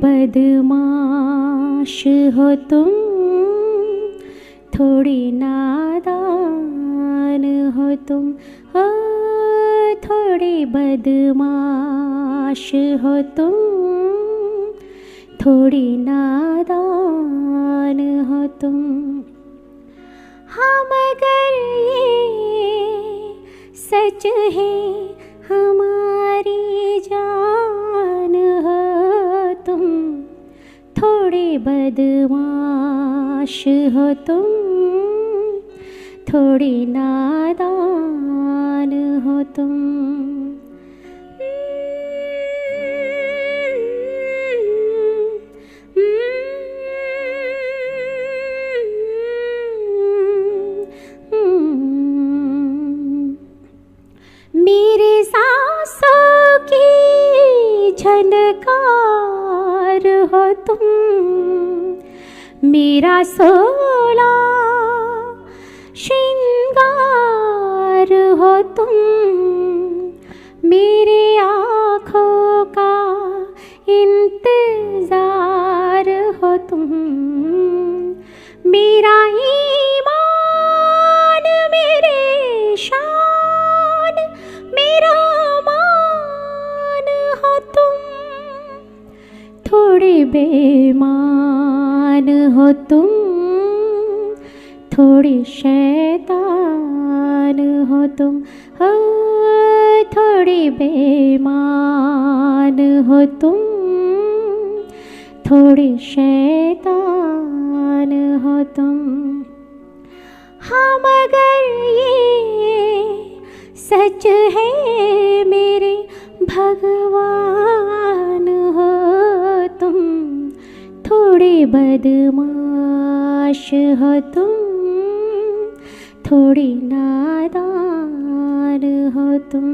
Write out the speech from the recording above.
बदमाश हो तुम, थोड़ी नादान हो तुम, हो थोड़ी बदमाश हो तुम, थोड़ी नादान हो तुम। हाँ मगर ये सच है हमारी जान हो तुम, थोड़े बदमाश हो तुम, थोड़ी नादान हो तुम। मेरे सांसों की झनकार हो तुम, मेरा सोला श्रृंगार हो तुम, मेरे आँखों का इंतजार हो तुम, मेरा ईमान मेरे शान मेरा मान हो तुम, थोड़े बेईमान हो तुम, थोड़ी शैतान हो तुम, हो थोड़ी बेईमान हो तुम, थोड़ी शैतान हो तुम। हाँ मगर ये सच है मेरे भगवान हो तुम, थोड़े बदमाश हो तुम, थोड़ी नादान हो तुम।